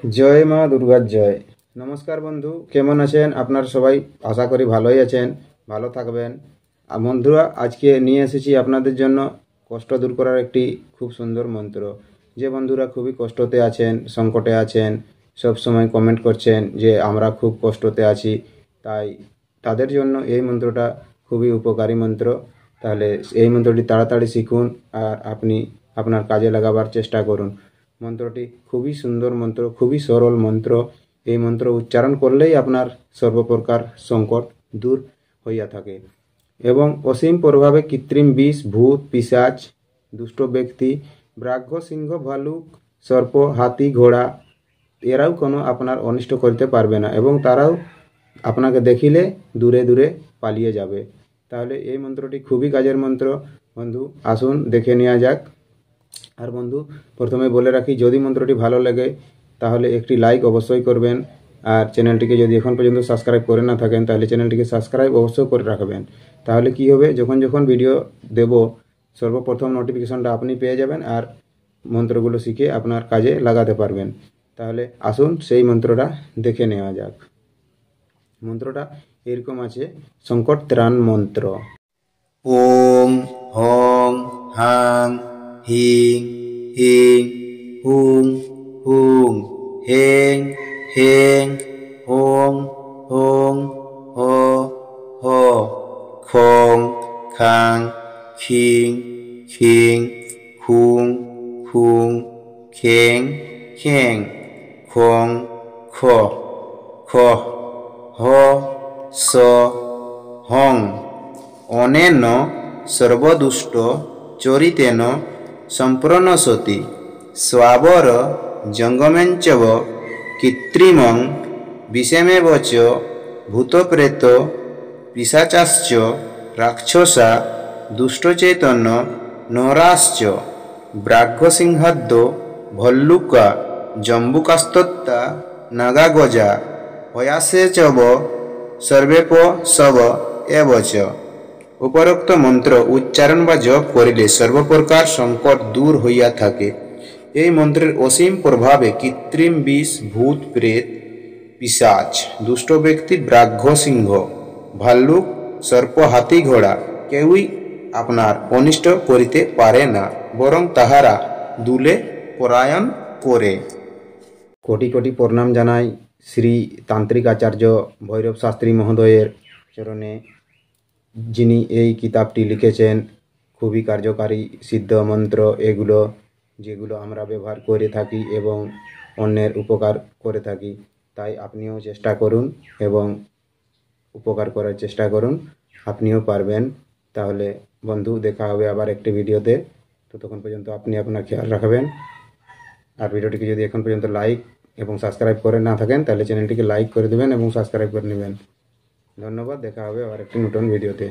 जय मा दुर्गार जय। नमस्कार बंधु, केमन आছেন আপনারা সবাই? আশা করি ভালোই আছেন, ভালো থাকবেন। বন্ধুরা, আজকে নিয়ে এসেছি আপনাদের জন্য কষ্ট দূর করার একটি খুব সুন্দর মন্ত্র। যে বন্ধুরা খুবই কষ্টতে আছেন, সংকটে আছেন, সব সময় কমেন্ট করছেন যে আমরা খুব কষ্টতে আছি, তাই তাদের জন্য এই মন্ত্রটা খুবই উপকারী মন্ত্র। তাহলে এই মন্ত্রটি তাড়াতাড়ি শিখুন আর আপনি আপনার কাজে লাগাবার চেষ্টা করুন। মন্ত্রটি খুবই সুন্দর মন্ত্র, খুবই সরল মন্ত্র। এই মন্ত্র উচ্চারণ করলেই আপনার সর্বপ্রকার সংকট দূর হইয়া থাকে এবং অসীম প্রভাবে কৃত্রিম বিষ, ভূত, পিশাচ, দুষ্ট ব্যক্তি, ব্যাঘ্র, সিংহ, ভালুক, সর্প, হাতি, ঘোড়া এরাও কোনো আপনার অনিষ্ট করতে পারবে না এবং তারাও আপনাকে দেখিলে দূরে দূরে পালিয়ে যাবে। তাহলে এই মন্ত্রটি খুবই কাজের মন্ত্র। বন্ধু আসুন দেখে নেওয়া যাক। আর বন্ধু প্রথমে বলে রাখি, যদি মন্ত্রটি ভালো লাগে তাহলে একটি লাইক অবশ্যই করবেন আর চ্যানেলটিকে যদি এখন পর্যন্ত সাবস্ক্রাইব করে না থাকেন তাহলে চ্যানেলটিকে সাবস্ক্রাইব অবশ্যই করে রাখবেন। তাহলে কি হবে, যখন যখন ভিডিও দেব সর্বপ্রথম নোটিফিকেশনটা আপনি পেয়ে যাবেন আর মন্ত্রগুলো শিখে আপনার কাজে লাগাতে পারবেন। তাহলে আসুন সেই মন্ত্রটা দেখে নেওয়া যাক। মন্ত্রটা এরকম আছে, সংকট ত্রাণ মন্ত্র। ওম হং হাং হিং হিং হুং হুং হেং হেং হোং হোং হ হ খং খাং খিং খিং খুং খুং খেং খেং খং খ খ হ স হং অনেন সর্বদুষ্ট চরিতেন সম্প্রণশতি স্বাবর জঙ্গমেঞ্চব কৃত্রিমং বিষমেব চ ভূতপ্রেত পিশাচাশ্চ রাক্ষসা দুষ্টচৈতন্য নরাশ্চ ব্যাঘ্রসিংহাদ্য ভল্লুকা জম্বুকাস্তত্তা নাগাগজা হয়াসেচব সর্বেপ সব এবচ। উপরোক্ত মন্ত্র উচ্চারণ বা জপ করিলে সর্বপ্রকার সংকট দূর হইয়া থাকে। এই মন্ত্রের অসীম প্রভাবে কৃত্রিম বিষ, ভূত, প্রেত, পিশাচ, দুষ্ট ব্যক্তি, ব্যাঘ্র, সিংহ, ভাল্লুক, সর্প, হাতি, ঘোড়া কেউই আপনার অনিষ্ট করিতে পারে না, বরং তাহারা দুলে পরায়ণ করে। কোটি কোটি প্রণাম জানাই শ্রী তান্ত্রিক আচার্য ভৈরব শাস্ত্রী মহোদয়ের চরণে, যিনি এই কিতাবটি লিখেছেন। খুবই কার্যকারী সিদ্ধ মন্ত্র এগুলো, যেগুলো আমরা ব্যবহার করে থাকি এবং অন্যের উপকার করে থাকি। তাই আপনিও চেষ্টা করুন এবং উপকার করার চেষ্টা করুন, আপনিও পারবেন। তাহলে বন্ধু দেখা হবে আবার একটি ভিডিওতে। ততক্ষণ পর্যন্ত আপনি আপনার খেয়াল রাখবেন। আর ভিডিওটিকে যদি এখন পর্যন্ত লাইক এবং সাবস্ক্রাইব করে না থাকেন তাহলে চ্যানেলটিকে লাইক করে দেবেন এবং সাবস্ক্রাইব করে নেবেন। ধন্যবাদ, দেখা হবে আবার একটি নতুন ভিডিওতে।